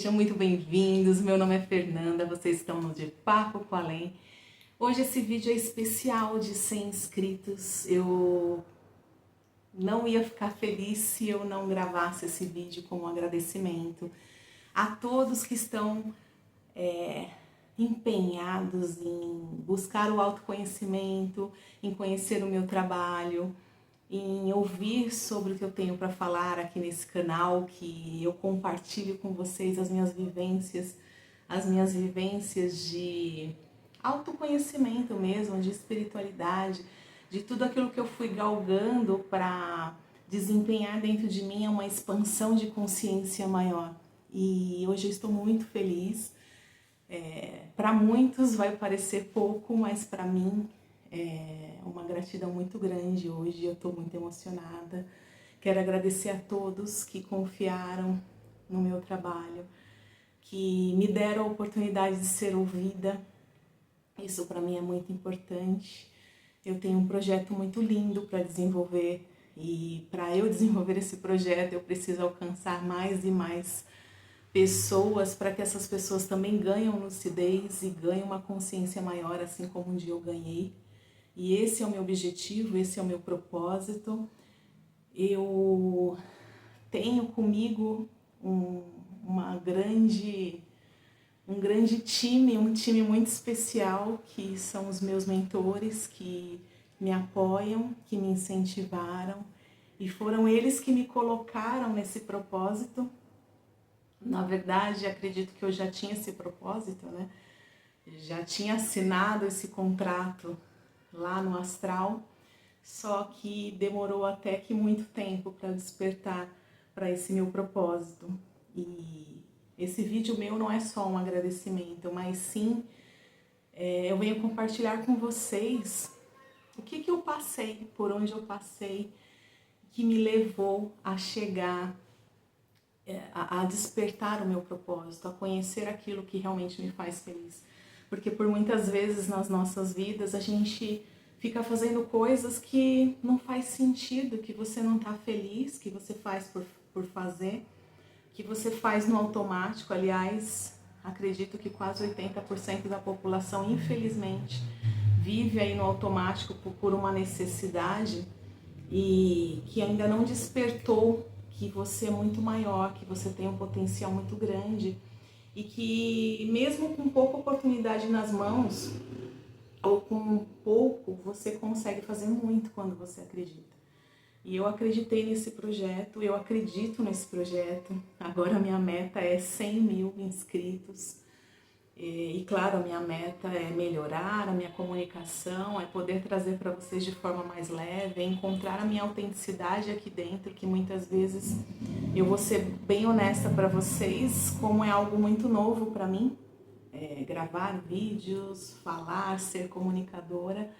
Sejam muito bem-vindos, meu nome é Fernanda, vocês estão no De Papo com Além. Hoje esse vídeo é especial de 100 inscritos. Eu não ia ficar feliz se eu não gravasse esse vídeo como agradecimento a todos que estão empenhados em buscar o autoconhecimento, em conhecer o meu trabalho, em ouvir sobre o que eu tenho para falar aqui nesse canal, que eu compartilho com vocês as minhas vivências de autoconhecimento mesmo, de espiritualidade, de tudo aquilo que eu fui galgando para desempenhar dentro de mim é uma expansão de consciência maior. E hoje eu estou muito feliz. Para muitos vai parecer pouco, mas para mim é uma gratidão muito grande hoje. Eu estou muito emocionada. Quero agradecer a todos que confiaram no meu trabalho, que me deram a oportunidade de ser ouvida. Isso para mim é muito importante. Eu tenho um projeto muito lindo para desenvolver e para eu desenvolver esse projeto eu preciso alcançar mais e mais pessoas, para que essas pessoas também ganhem lucidez e ganhem uma consciência maior, assim como um dia eu ganhei. E esse é o meu objetivo, esse é o meu propósito. Eu tenho comigo um grande time, um time muito especial, que são os meus mentores, que me apoiam, que me incentivaram, e foram eles que me colocaram nesse propósito. Na verdade, acredito que eu já tinha esse propósito, né? Já tinha assinado esse contrato lá no astral, só que demorou até que muito tempo para despertar para esse meu propósito. E esse vídeo meu não é só um agradecimento, mas sim eu venho compartilhar com vocês o que eu passei, por onde eu passei, que me levou a chegar a despertar o meu propósito, a conhecer aquilo que realmente me faz feliz. Porque por muitas vezes nas nossas vidas a gente fica fazendo coisas que não faz sentido, que você não está feliz, que você faz por fazer, que você faz no automático. Aliás, acredito que quase 80% da população, infelizmente, vive aí no automático por uma necessidade e que ainda não despertou que você é muito maior, que você tem um potencial muito grande e que mesmo com pouca oportunidade nas mãos ou com pouco, você consegue fazer muito quando você acredita. E eu acreditei nesse projeto, eu acredito nesse projeto. Agora a minha meta é 100 mil inscritos. E claro, a minha meta é melhorar a minha comunicação, é poder trazer para vocês de forma mais leve, é encontrar a minha autenticidade aqui dentro, que muitas vezes eu vou ser bem honesta para vocês, como é algo muito novo para mim, gravar vídeos, falar, ser comunicadora,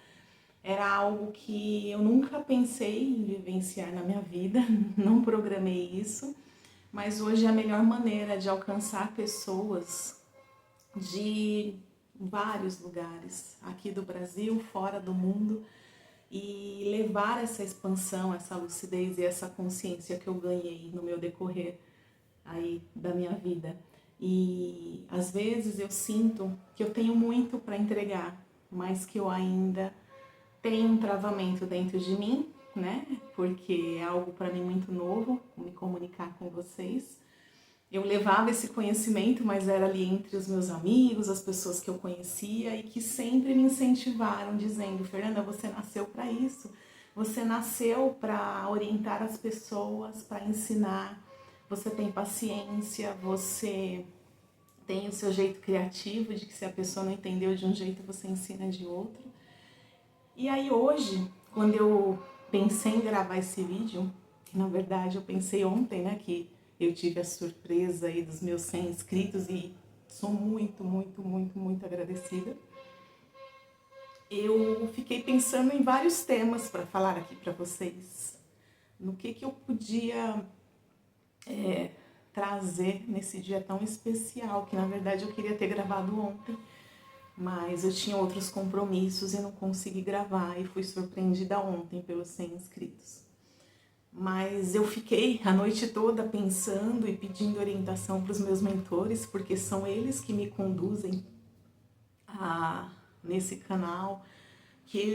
era algo que eu nunca pensei em vivenciar na minha vida, não programei isso, mas hoje é a melhor maneira de alcançar pessoas de vários lugares, aqui do Brasil, fora do mundo, e levar essa expansão, essa lucidez e essa consciência que eu ganhei no meu decorrer aí da minha vida. E às vezes eu sinto que eu tenho muito para entregar, mas que eu ainda tenho um travamento dentro de mim, né? Porque é algo para mim muito novo, me comunicar com vocês. Eu levava esse conhecimento, mas era ali entre os meus amigos, as pessoas que eu conhecia e que sempre me incentivaram, dizendo: Fernanda, você nasceu para isso, você nasceu para orientar as pessoas, para ensinar, você tem paciência, você tem o seu jeito criativo, de que se a pessoa não entendeu de um jeito, você ensina de outro. E aí hoje, quando eu pensei em gravar esse vídeo, que na verdade eu pensei ontem, né, que eu tive a surpresa aí dos meus 100 inscritos e sou muito, muito, muito, muito agradecida. Eu fiquei pensando em vários temas para falar aqui para vocês. No que eu podia trazer nesse dia tão especial, que na verdade eu queria ter gravado ontem, mas eu tinha outros compromissos e não consegui gravar e fui surpreendida ontem pelos 100 inscritos. Mas eu fiquei a noite toda pensando e pedindo orientação para os meus mentores, porque são eles que me conduzem nesse canal,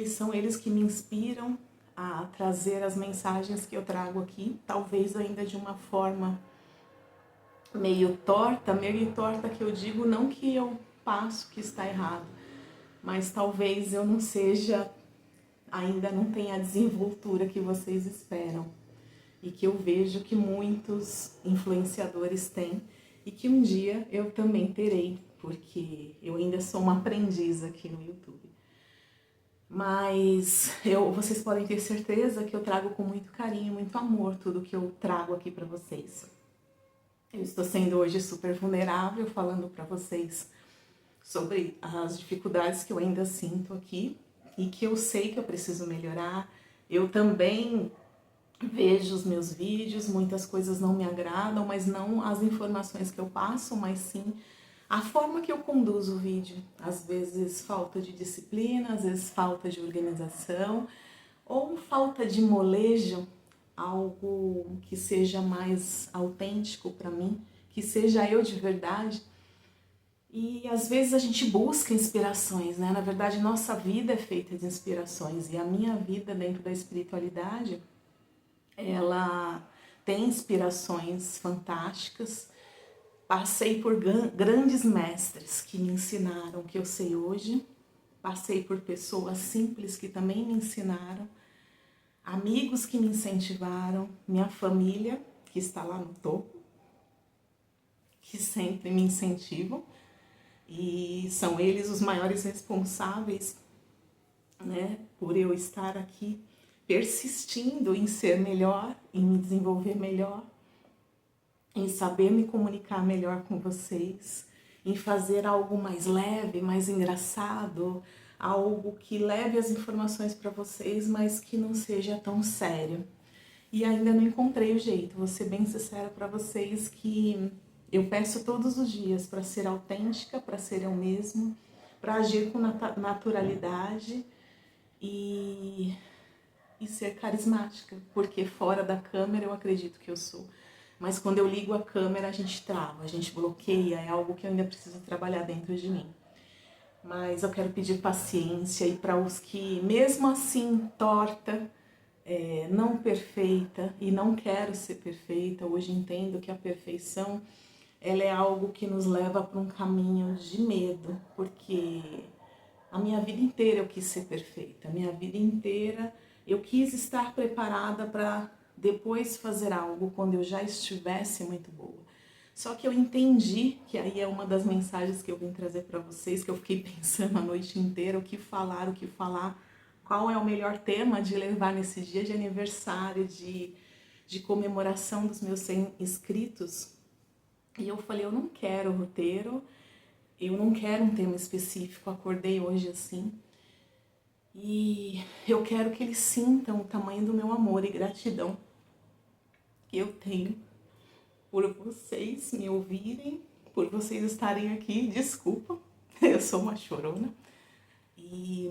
são eles que me inspiram a trazer as mensagens que eu trago aqui, talvez ainda de uma forma meio torta que eu digo, não que eu passo que está errado, mas talvez eu não seja, ainda não tenha a desenvoltura que vocês esperam e que eu vejo que muitos influenciadores têm e que um dia eu também terei, porque eu ainda sou uma aprendiz aqui no YouTube. Mas vocês podem ter certeza que eu trago com muito carinho, muito amor tudo que eu trago aqui para vocês. Eu estou sendo hoje super vulnerável, falando para vocês sobre as dificuldades que eu ainda sinto aqui e que eu sei que eu preciso melhorar. Eu também vejo os meus vídeos, muitas coisas não me agradam, mas não as informações que eu passo, mas sim a forma que eu conduzo o vídeo. Às vezes falta de disciplina, às vezes falta de organização ou falta de molejo, algo que seja mais autêntico para mim, que seja eu de verdade. E às vezes a gente busca inspirações, né? Na verdade, nossa vida é feita de inspirações e a minha vida dentro da espiritualidade, ela tem inspirações fantásticas. Passei por grandes mestres que me ensinaram o que eu sei hoje. Passei por pessoas simples que também me ensinaram. Amigos que me incentivaram. Minha família, que está lá no topo, que sempre me incentivam. E são eles os maiores responsáveis, né, por eu estar aqui persistindo em ser melhor, em me desenvolver melhor, em saber me comunicar melhor com vocês, em fazer algo mais leve, mais engraçado, algo que leve as informações para vocês, mas que não seja tão sério. E ainda não encontrei o jeito, vou ser bem sincera para vocês que eu peço todos os dias para ser autêntica, para ser eu mesma, para agir com naturalidade e ser carismática, porque fora da câmera eu acredito que eu sou. Mas quando eu ligo a câmera a gente trava, a gente bloqueia, é algo que eu ainda preciso trabalhar dentro de mim. Mas eu quero pedir paciência e para os que, mesmo assim, torta, não perfeita, e não quero ser perfeita, hoje entendo que a perfeição ela é algo que nos leva para um caminho de medo, porque a minha vida inteira eu quis ser perfeita, a minha vida inteira eu quis estar preparada para depois fazer algo quando eu já estivesse muito boa. Só que eu entendi, que aí é uma das mensagens que eu vim trazer para vocês, que eu fiquei pensando a noite inteira, o que falar, qual é o melhor tema de levar nesse dia de aniversário, de comemoração dos meus 100 inscritos. E eu falei, eu não quero roteiro, eu não quero um tema específico, acordei hoje assim. E eu quero que eles sintam o tamanho do meu amor e gratidão que eu tenho por vocês me ouvirem, por vocês estarem aqui. Desculpa, eu sou uma chorona. E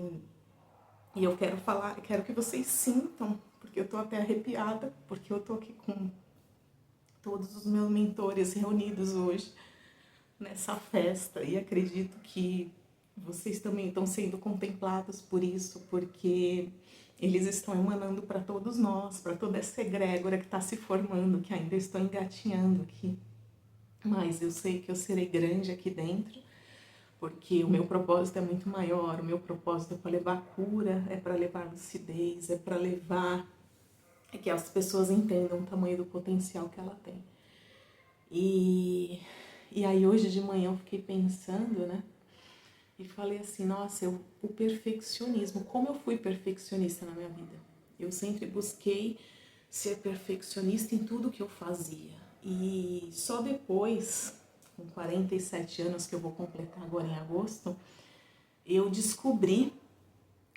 eu quero que vocês sintam, porque eu tô até arrepiada, porque eu tô aqui com todos os meus mentores reunidos hoje nessa festa e acredito que vocês também estão sendo contemplados por isso, porque eles estão emanando para todos nós, para toda essa egrégora que está se formando, que ainda estou engatinhando aqui. Mas eu sei que eu serei grande aqui dentro, porque o meu propósito é muito maior, o meu propósito é para levar cura, é para levar lucidez, é para levar que as pessoas entendam o tamanho do potencial que ela tem. E aí hoje de manhã eu fiquei pensando, né? E falei assim, nossa, o perfeccionismo, como eu fui perfeccionista na minha vida. Eu sempre busquei ser perfeccionista em tudo que eu fazia. E só depois, com 47 anos que eu vou completar agora em agosto, eu descobri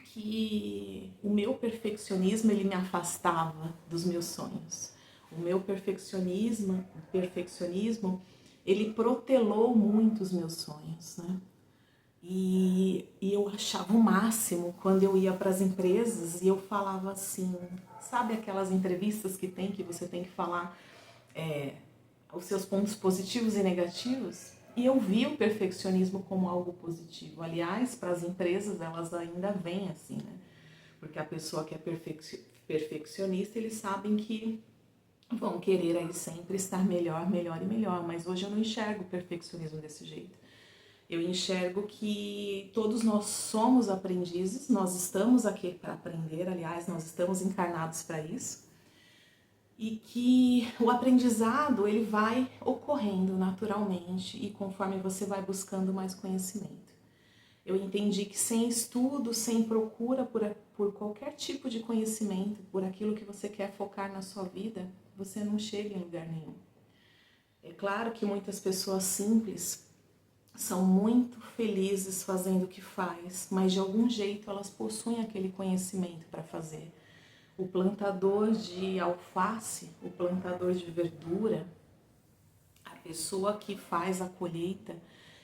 que o meu perfeccionismo, ele me afastava dos meus sonhos. O meu perfeccionismo, ele protelou muito os meus sonhos, né? E eu achava o máximo quando eu ia para as empresas e eu falava assim, sabe aquelas entrevistas que você tem que falar os seus pontos positivos e negativos? E eu vi o perfeccionismo como algo positivo. Aliás, para as empresas, elas ainda veem assim, né? Porque a pessoa que é perfeccionista, eles sabem que vão querer aí sempre estar melhor, melhor e melhor. Mas hoje eu não enxergo o perfeccionismo desse jeito. Eu enxergo que todos nós somos aprendizes, nós estamos aqui para aprender, aliás, nós estamos encarnados para isso. E que o aprendizado ele vai ocorrendo naturalmente e conforme você vai buscando mais conhecimento. Eu entendi que sem estudo, sem procura por qualquer tipo de conhecimento, por aquilo que você quer focar na sua vida, você não chega em lugar nenhum. É claro que muitas pessoas simples são muito felizes fazendo o que faz, mas de algum jeito elas possuem aquele conhecimento para fazer. O plantador de alface, o plantador de verdura, a pessoa que faz a colheita,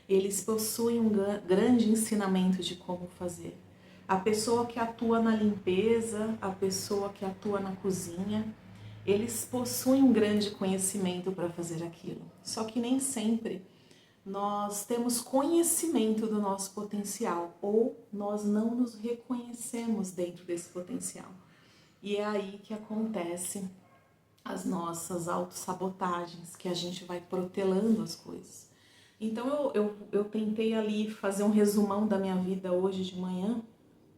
eles possuem um grande ensinamento de como fazer. A pessoa que atua na limpeza, a pessoa que atua na cozinha, eles possuem um grande conhecimento para fazer aquilo. Só que nem sempre nós temos conhecimento do nosso potencial ou nós não nos reconhecemos dentro desse potencial. E é aí que acontece as nossas autossabotagens, que a gente vai protelando as coisas. Então eu tentei ali fazer um resumão da minha vida hoje de manhã,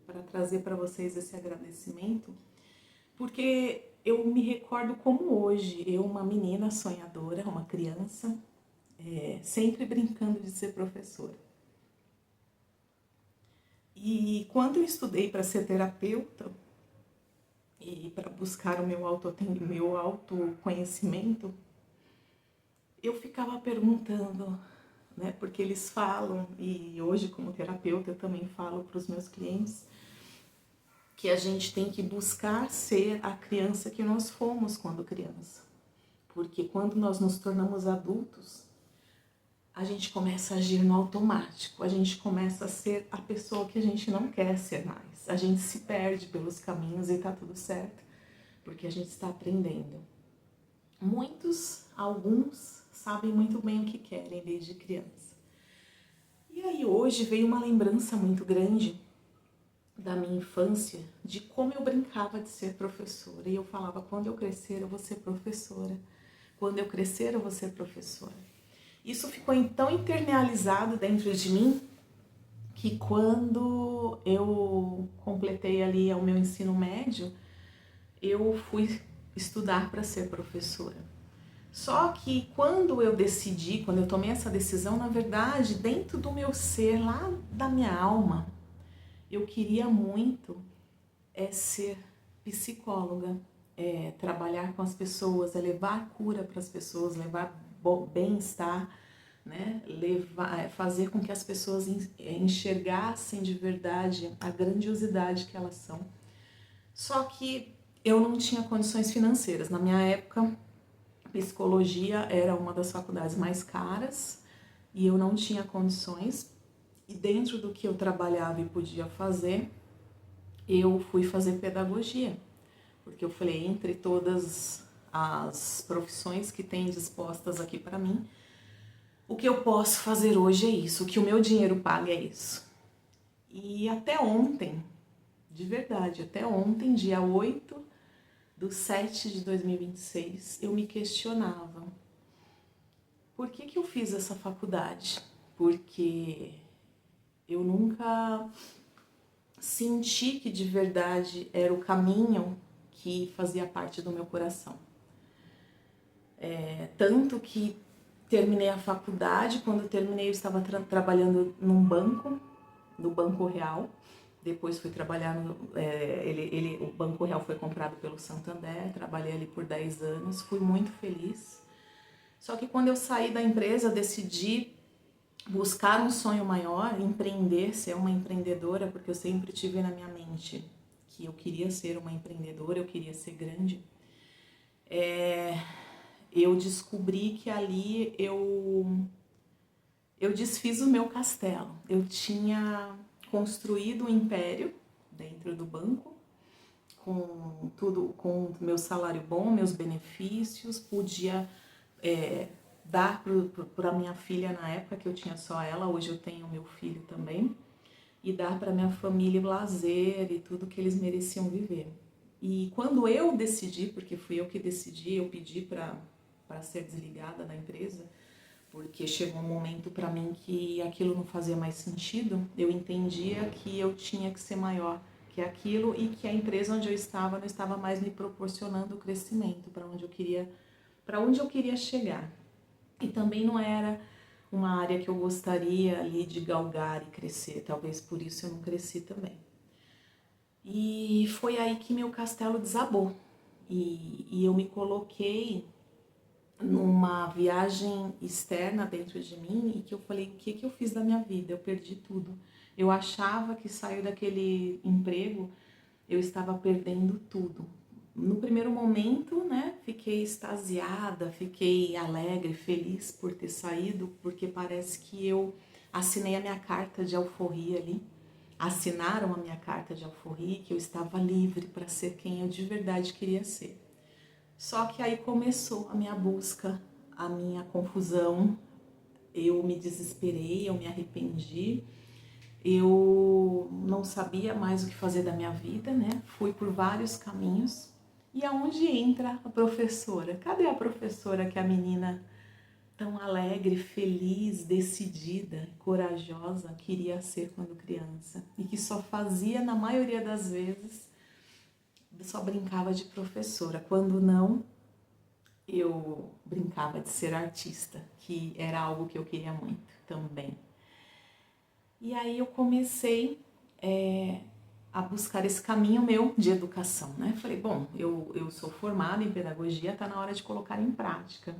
para trazer para vocês esse agradecimento, porque eu me recordo como hoje, eu uma menina sonhadora, uma criança, sempre brincando de ser professora. E quando eu estudei para ser terapeuta, e para buscar o meu autoconhecimento, eu ficava perguntando, né? Porque eles falam, e hoje como terapeuta eu também falo para os meus clientes, que a gente tem que buscar ser a criança que nós fomos quando criança. Porque quando nós nos tornamos adultos, a gente começa a agir no automático, a gente começa a ser a pessoa que a gente não quer ser mais. A gente se perde pelos caminhos e tá tudo certo, porque a gente está aprendendo. Alguns, sabem muito bem o que querem desde criança. E aí hoje veio uma lembrança muito grande da minha infância, de como eu brincava de ser professora. E eu falava, quando eu crescer eu vou ser professora. Quando eu crescer eu vou ser professora. Isso ficou tão internalizado dentro de mim que quando eu completei ali o meu ensino médio, eu fui estudar para ser professora. Só que quando eu tomei essa decisão, na verdade, dentro do meu ser, lá da minha alma, eu queria muito ser psicóloga, trabalhar com as pessoas, levar cura para as pessoas, levar bem-estar, né? Fazer com que as pessoas enxergassem de verdade a grandiosidade que elas são. Só que eu não tinha condições financeiras. Na minha época, psicologia era uma das faculdades mais caras e eu não tinha condições. E dentro do que eu trabalhava e podia fazer, eu fui fazer pedagogia. Porque eu falei, entre todas as profissões que tem dispostas aqui para mim, o que eu posso fazer hoje é isso, o que o meu dinheiro paga é isso. E até ontem, de verdade, até ontem, dia 8/7/2026, eu me questionava. Por que eu fiz essa faculdade? Porque eu nunca senti que de verdade era o caminho que fazia parte do meu coração. Tanto que terminei a faculdade, quando eu terminei eu estava trabalhando num banco, no Banco Real. Depois fui trabalhar, o Banco Real foi comprado pelo Santander, trabalhei ali por 10 anos, fui muito feliz. Só que quando eu saí da empresa, decidi buscar um sonho maior, empreender, ser uma empreendedora, porque eu sempre tive na minha mente que eu queria ser uma empreendedora, eu queria ser grande. Eu descobri que ali eu desfiz o meu castelo. Eu tinha construído um império dentro do banco, com tudo, com meu salário bom, meus benefícios, podia dar para minha filha na época, que eu tinha só ela, hoje eu tenho meu filho também, e dar para minha família o lazer e tudo que eles mereciam viver. E quando eu decidi, porque fui eu que decidi, eu pedi para ser desligada da empresa, porque chegou um momento para mim que aquilo não fazia mais sentido, eu entendia que eu tinha que ser maior que aquilo e que a empresa onde eu estava não estava mais me proporcionando o crescimento para onde eu queria chegar. E também não era uma área que eu gostaria ali de galgar e crescer, talvez por isso eu não cresci também. E foi aí que meu castelo desabou e eu me coloquei numa viagem externa dentro de mim e que eu falei, o que eu fiz da minha vida? Eu perdi tudo. Eu achava que saiu daquele emprego, eu estava perdendo tudo. No primeiro momento, né, fiquei extasiada, fiquei alegre, feliz por ter saído, porque parece que eu assinei a minha carta de alforria ali. Assinaram a minha carta de alforria, que eu estava livre para ser quem eu de verdade queria ser. Só que aí começou a minha busca, a minha confusão, eu me desesperei, eu me arrependi, eu não sabia mais o que fazer da minha vida, né? Fui por vários caminhos. E aonde entra a professora? Cadê a professora que a menina tão alegre, feliz, decidida, corajosa queria ser quando criança? E que só fazia, na maioria das vezes, só brincava de professora. Quando não, eu brincava de ser artista, que era algo que eu queria muito também. E aí eu comecei a buscar esse caminho meu de educação, né? Falei, bom, eu sou formada em pedagogia, tá na hora de colocar em prática.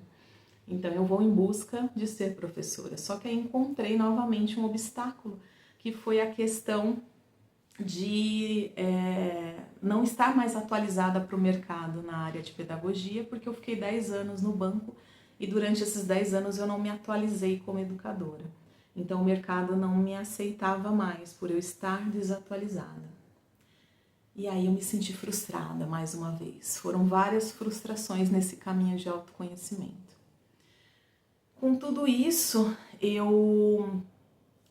Então eu vou em busca de ser professora. Só que aí encontrei novamente um obstáculo, que foi a questão de não estar mais atualizada para o mercado na área de pedagogia, porque eu fiquei 10 anos no banco e durante esses 10 anos eu não me atualizei como educadora. Então o mercado não me aceitava mais por eu estar desatualizada. E aí eu me senti frustrada mais uma vez. Foram várias frustrações nesse caminho de autoconhecimento. Com tudo isso, eu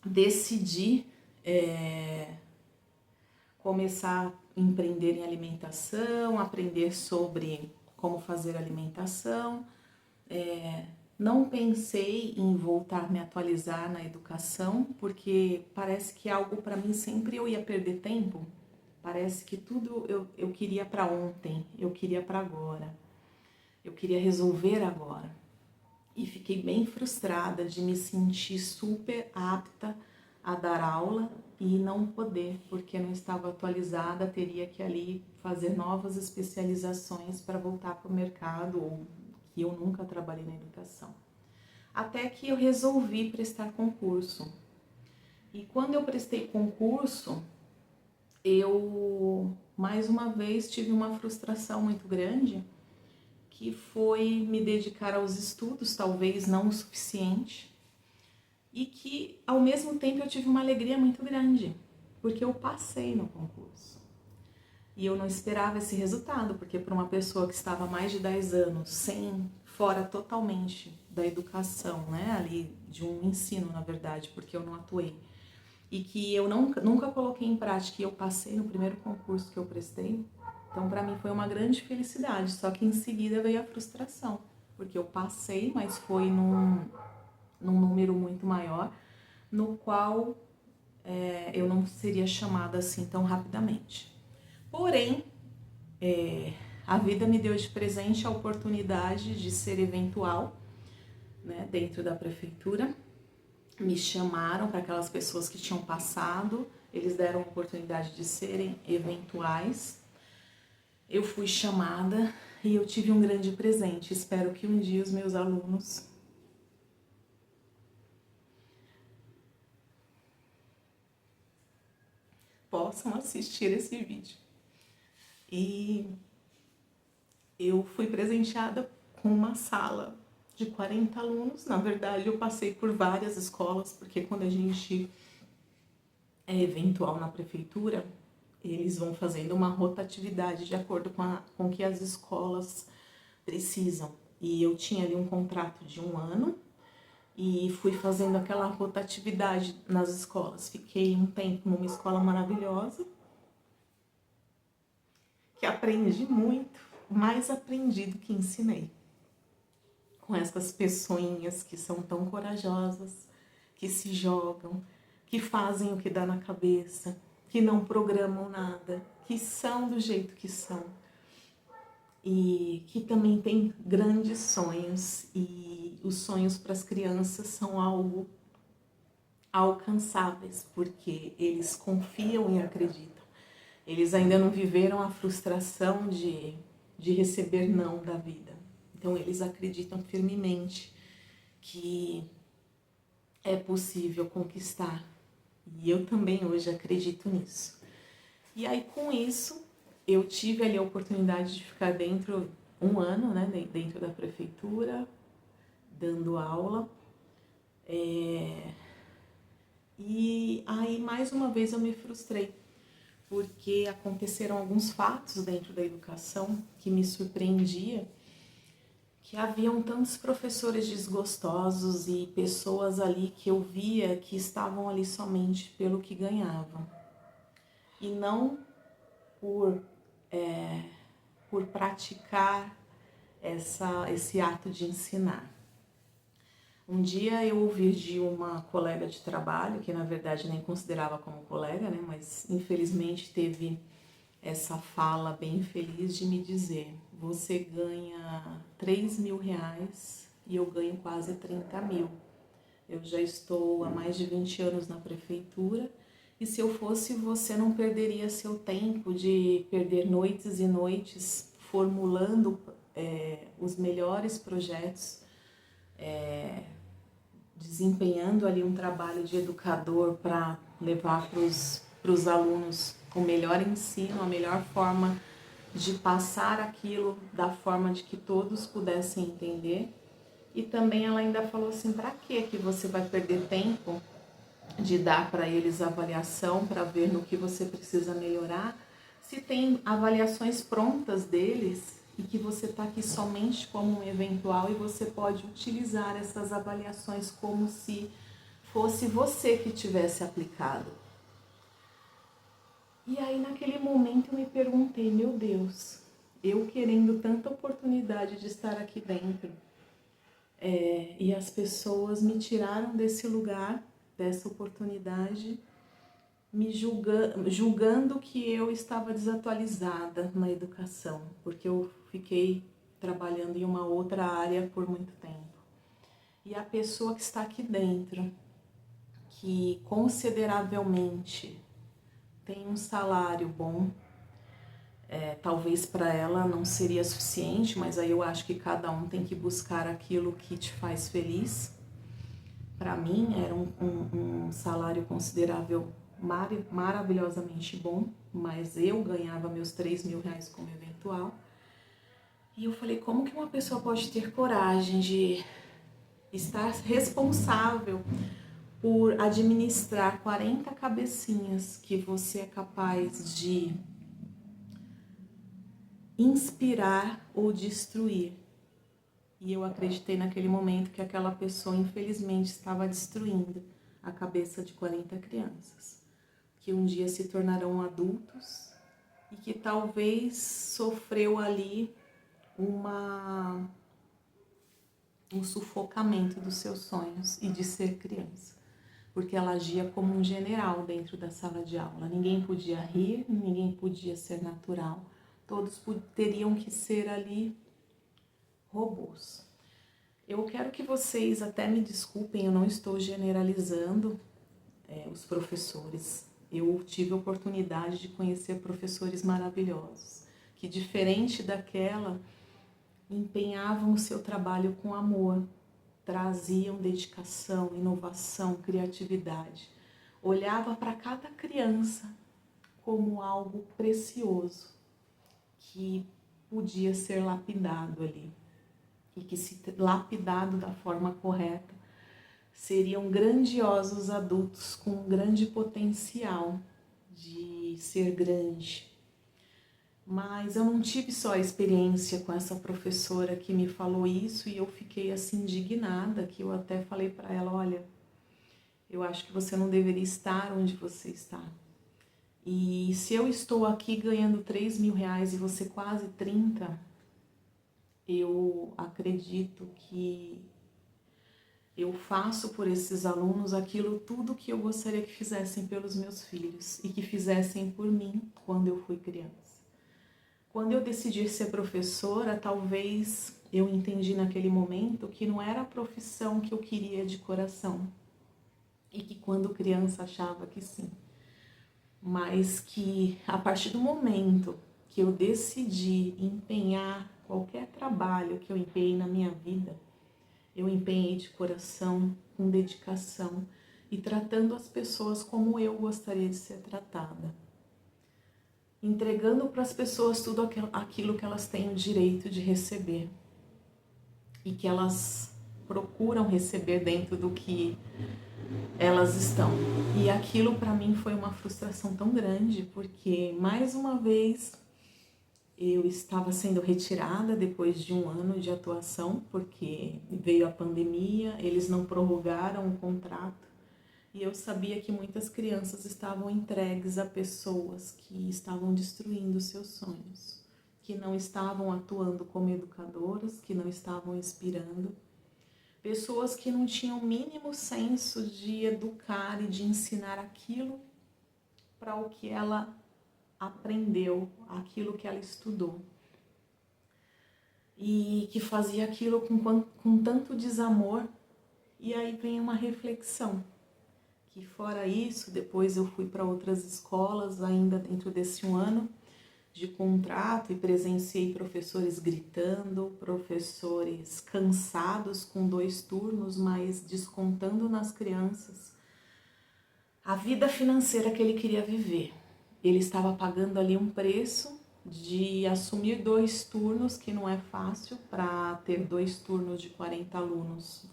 decidi começar a empreender em alimentação, aprender sobre como fazer alimentação. Não pensei em voltar a me atualizar na educação, porque parece que algo para mim sempre eu ia perder tempo. Parece que tudo eu queria para ontem, eu queria para agora, eu queria resolver agora. E fiquei bem frustrada de me sentir super apta a dar aula e não poder, porque não estava atualizada, teria que ali fazer novas especializações para voltar para o mercado, ou que eu nunca trabalhei na educação. Até que eu resolvi prestar concurso. E quando eu prestei concurso, eu mais uma vez tive uma frustração muito grande, que foi me dedicar aos estudos, talvez não o suficiente, e que ao mesmo tempo eu tive uma alegria muito grande, porque eu passei no concurso. E eu não esperava esse resultado, porque para uma pessoa que estava há mais de 10 anos, fora totalmente da educação, né, ali de um ensino, na verdade, porque eu não atuei, e que eu nunca coloquei em prática, e eu passei no primeiro concurso que eu prestei, então para mim foi uma grande felicidade, só que em seguida veio a frustração, porque eu passei, mas foi num número muito maior, no qual eu não seria chamada assim tão rapidamente. Porém, a vida me deu de presente a oportunidade de ser eventual, né, dentro da prefeitura. Me chamaram para aquelas pessoas que tinham passado, eles deram a oportunidade de serem eventuais. Eu fui chamada e eu tive um grande presente. Espero que um dia os meus alunos possam assistir esse vídeo. E eu fui presenteada com uma sala de 40 alunos. Na verdade, eu passei por várias escolas, porque quando a gente é eventual na prefeitura, Eles vão fazendo uma rotatividade de acordo com o que as escolas precisam. E eu tinha ali um contrato de 1 ano e fui fazendo aquela rotatividade nas escolas. Fiquei um tempo numa escola maravilhosa, que aprendi muito, mais aprendi do que ensinei. Com essas pessoinhas que são tão corajosas, que se jogam, que fazem o que dá na cabeça, que não programam nada, que são do jeito que são. E que também tem grandes sonhos, e os sonhos para as crianças são algo alcançáveis, porque eles confiam e acreditam. Eles ainda não viveram a frustração de receber não da vida. Então eles acreditam firmemente que é possível conquistar. E eu também hoje acredito nisso. E aí com isso eu tive ali a oportunidade de ficar dentro 1 ano, né, dentro da prefeitura, dando aula. E aí mais uma vez eu me frustrei, porque aconteceram alguns fatos dentro da educação que me surpreendia, que haviam tantos professores desgostosos e pessoas ali que eu via que estavam ali somente pelo que ganhavam e não por praticar esse ato de ensinar. Um dia eu ouvi de uma colega de trabalho, que na verdade nem considerava como colega, né, mas infelizmente teve essa fala bem infeliz de me dizer: você ganha 3 mil reais e eu ganho quase 30 mil. Eu já estou há mais de 20 anos na prefeitura e se eu fosse você não perderia seu tempo de perder noites e noites formulando os melhores projetos, desempenhando ali um trabalho de educador para levar para os alunos o melhor ensino, a melhor forma de passar aquilo da forma de que todos pudessem entender. E também ela ainda falou assim: para que você vai perder tempo de dar para eles avaliação para ver no que você precisa melhorar, se tem avaliações prontas deles e que você está aqui somente como um eventual e você pode utilizar essas avaliações como se fosse você que tivesse aplicado. E aí naquele momento eu me perguntei: meu Deus, eu querendo tanta oportunidade de estar aqui dentro, e as pessoas me tiraram desse lugar, dessa oportunidade, me julgando que eu estava desatualizada na educação, porque eu fiquei trabalhando em uma outra área por muito tempo. E a pessoa que está aqui dentro, que consideravelmente tem um salário bom, talvez para ela não seria suficiente, mas aí eu acho que cada um tem que buscar aquilo que te faz feliz. Para mim era um salário considerável, maravilhosamente bom, mas eu ganhava meus 3 mil reais como eventual. E eu falei: como que uma pessoa pode ter coragem de estar responsável por administrar 40 cabecinhas que você é capaz de inspirar ou destruir? E eu acreditei naquele momento que aquela pessoa infelizmente estava destruindo a cabeça de 40 crianças, que um dia se tornarão adultos e que talvez sofreu ali um sufocamento dos seus sonhos e de ser criança, porque ela agia como um general dentro da sala de aula. Ninguém podia rir, ninguém podia ser natural, todos teriam que ser ali robôs. Eu quero que vocês até me desculpem, eu não estou generalizando os professores. Eu tive a oportunidade de conhecer professores maravilhosos, que diferente daquela, empenhavam o seu trabalho com amor, traziam dedicação, inovação, criatividade. Olhava para cada criança como algo precioso, que podia ser lapidado ali. E que, se lapidado da forma correta, seriam grandiosos adultos com um grande potencial de ser grande. Mas eu não tive só a experiência com essa professora que me falou isso e eu fiquei assim indignada, que eu até falei para ela, olha, eu acho que você não deveria estar onde você está. E se eu estou aqui ganhando 3 mil reais e você quase 30, eu acredito que eu faço por esses alunos aquilo tudo que eu gostaria que fizessem pelos meus filhos e que fizessem por mim quando eu fui criança. Quando eu decidi ser professora, talvez eu entendi naquele momento que não era a profissão que eu queria de coração e que quando criança achava que sim, mas que a partir do momento que eu decidi empenhar qualquer trabalho que eu empenhei na minha vida, eu empenhei de coração, com dedicação e tratando as pessoas como eu gostaria de ser tratada. Entregando para as pessoas tudo aquilo que elas têm o direito de receber e que elas procuram receber dentro do que elas estão. E aquilo para mim foi uma frustração tão grande, porque mais uma vez eu estava sendo retirada depois de um ano de atuação, porque veio a pandemia, eles não prorrogaram o contrato. E eu sabia que muitas crianças estavam entregues a pessoas que estavam destruindo seus sonhos, que não estavam atuando como educadoras, que não estavam inspirando. Pessoas que não tinham o mínimo senso de educar e de ensinar aquilo para o que ela aprendeu, aquilo que ela estudou. E que fazia aquilo com tanto desamor. E aí vem uma reflexão. Que fora isso, depois eu fui para outras escolas, ainda dentro desse um ano de contrato, e presenciei professores gritando, professores cansados com 2 turnos, mas descontando nas crianças a vida financeira que ele queria viver. Ele estava pagando ali um preço de assumir 2 turnos, que não é fácil, para ter 2 turnos de 40 alunos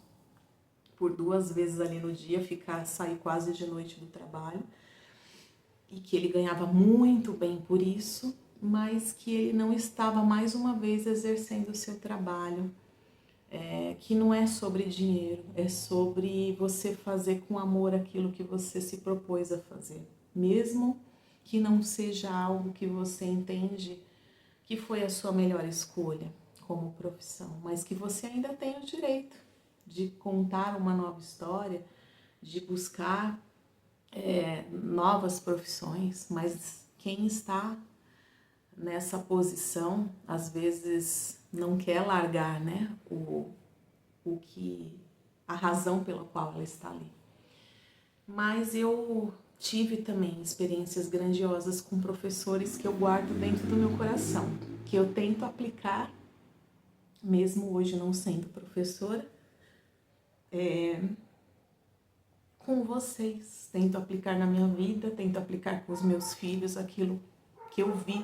por 2 vezes ali no dia, sair quase de noite do trabalho, e que ele ganhava muito bem por isso, mas que ele não estava mais uma vez exercendo o seu trabalho, que não é sobre dinheiro, é sobre você fazer com amor aquilo que você se propôs a fazer, mesmo que não seja algo que você entende que foi a sua melhor escolha como profissão, mas que você ainda tem o direito de contar uma nova história, de buscar novas profissões, mas quem está nessa posição, às vezes não quer largar, né, a razão pela qual ela está ali. Mas eu tive também experiências grandiosas com professores que eu guardo dentro do meu coração, que eu tento aplicar, mesmo hoje não sendo professora, com vocês. Tento aplicar na minha vida, tento aplicar com os meus filhos aquilo que eu vi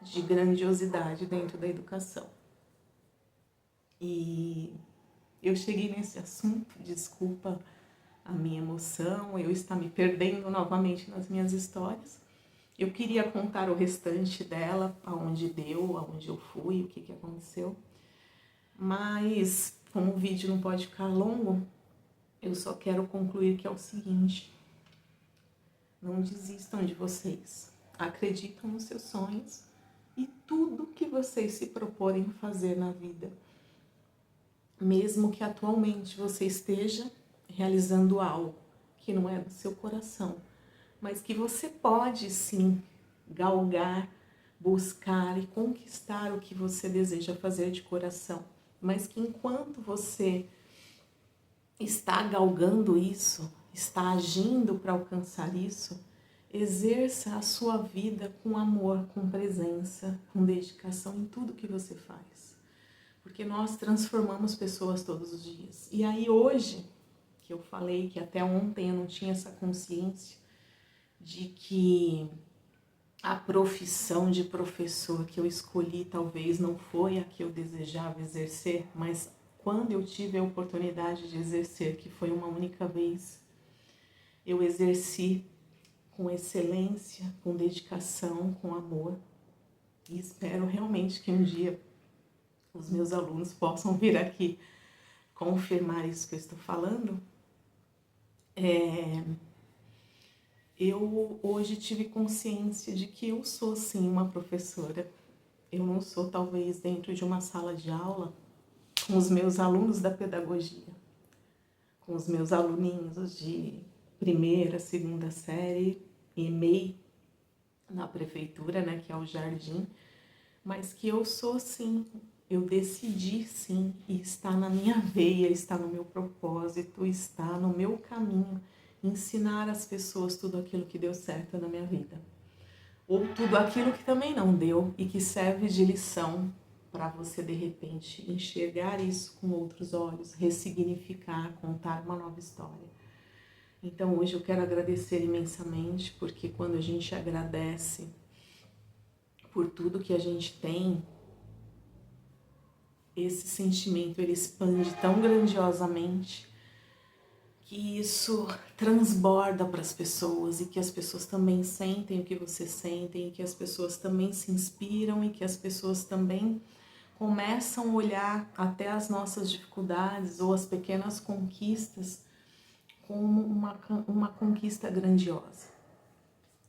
de grandiosidade dentro da educação. E eu cheguei nesse assunto, desculpa a minha emoção, eu estar me perdendo novamente nas minhas histórias. Eu queria contar o restante dela, aonde deu, aonde eu fui, o que aconteceu. Mas, como o vídeo não pode ficar longo, eu só quero concluir que é o seguinte: não desistam de vocês, acreditam nos seus sonhos e tudo que vocês se proporem fazer na vida. Mesmo que atualmente você esteja realizando algo que não é do seu coração, mas que você pode sim galgar, buscar e conquistar o que você deseja fazer de coração, mas que enquanto você está galgando isso, está agindo para alcançar isso, exerça a sua vida com amor, com presença, com dedicação em tudo que você faz. Porque nós transformamos pessoas todos os dias. E aí hoje, que eu falei que até ontem eu não tinha essa consciência de que a profissão de professor que eu escolhi talvez não foi a que eu desejava exercer, mas quando eu tive a oportunidade de exercer, que foi uma única vez, eu exerci com excelência, com dedicação, com amor. E espero realmente que um dia os meus alunos possam vir aqui confirmar isso que eu estou falando. Eu hoje tive consciência de que eu sou sim uma professora. Eu não sou talvez dentro de uma sala de aula com os meus alunos da pedagogia, com os meus aluninhos de primeira, segunda série e MEI na prefeitura, né, que é o jardim, mas que eu sou sim, eu decidi sim, e está na minha veia, está no meu propósito, está no meu caminho, ensinar às pessoas tudo aquilo que deu certo na minha vida. Ou tudo aquilo que também não deu e que serve de lição para você, de repente, enxergar isso com outros olhos, ressignificar, contar uma nova história. Então, hoje eu quero agradecer imensamente, porque quando a gente agradece por tudo que a gente tem, esse sentimento ele expande tão grandiosamente que isso transborda para as pessoas e que as pessoas também sentem o que você sente, e que as pessoas também se inspiram e que as pessoas também começam a olhar até as nossas dificuldades ou as pequenas conquistas como uma conquista grandiosa.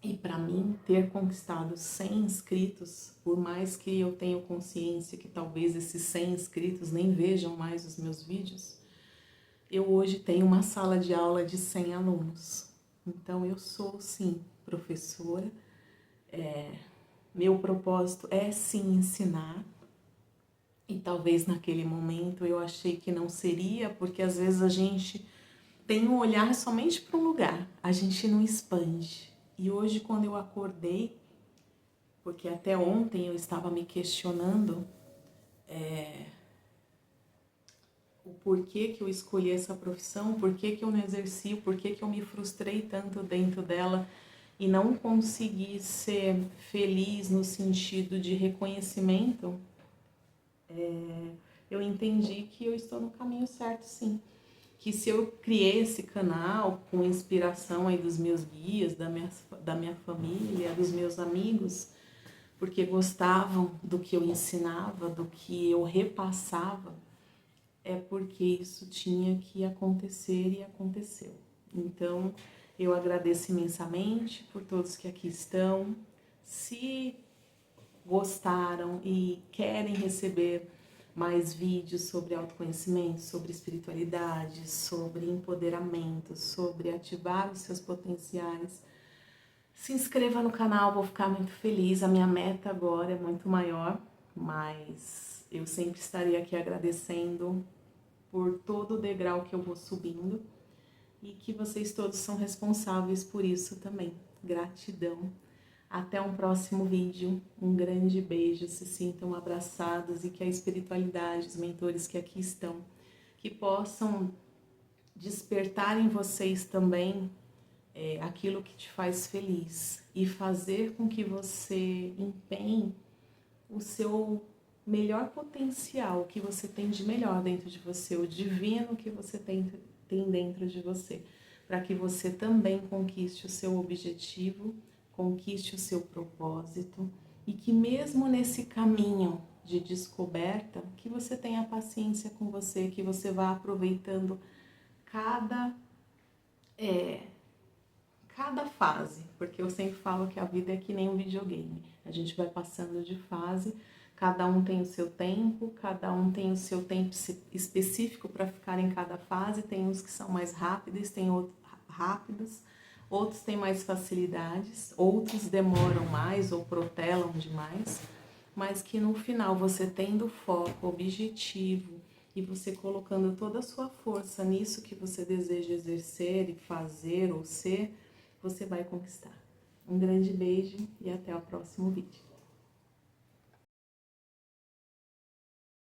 E para mim, ter conquistado 100 inscritos, por mais que eu tenha consciência que talvez esses 100 inscritos nem vejam mais os meus vídeos, eu hoje tenho uma sala de aula de 100 alunos. Então eu sou sim professora, meu propósito é sim ensinar. E talvez naquele momento eu achei que não seria, porque às vezes a gente tem um olhar somente para um lugar, a gente não expande. E hoje, quando eu acordei, porque até ontem eu estava me questionando o porquê que eu escolhi essa profissão, porquê que eu não exerci, porquê que eu me frustrei tanto dentro dela e não consegui ser feliz no sentido de reconhecimento, eu entendi que eu estou no caminho certo, sim. Que se eu criei esse canal com inspiração aí dos meus guias, da minha família, dos meus amigos, porque gostavam do que eu ensinava, do que eu repassava, é porque isso tinha que acontecer e aconteceu. Então, eu agradeço imensamente por todos que aqui estão. Se gostaram e querem receber mais vídeos sobre autoconhecimento, sobre espiritualidade, sobre empoderamento, sobre ativar os seus potenciais, se inscreva no canal, vou ficar muito feliz. A minha meta agora é muito maior, mas eu sempre estarei aqui agradecendo por todo o degrau que eu vou subindo e que vocês todos são responsáveis por isso também. Gratidão. Até um próximo vídeo, um grande beijo, se sintam abraçados e que a espiritualidade, os mentores que aqui estão, que possam despertar em vocês também aquilo que te faz feliz e fazer com que você empenhe o seu melhor potencial, o que você tem de melhor dentro de você, o divino que você tem dentro de você, para que você também conquiste o seu objetivo, conquiste o seu propósito e que mesmo nesse caminho de descoberta, que você tenha paciência com você, que você vá aproveitando cada fase, porque eu sempre falo que a vida é que nem um videogame, a gente vai passando de fase, cada um tem o seu tempo, cada um tem o seu tempo específico para ficar em cada fase, tem uns que são mais rápidos, tem outros rápidos, outros têm mais facilidades, outros demoram mais ou protelam demais, mas que no final você tendo foco, objetivo e você colocando toda a sua força nisso que você deseja exercer e fazer ou ser, você vai conquistar. Um grande beijo e até o próximo vídeo.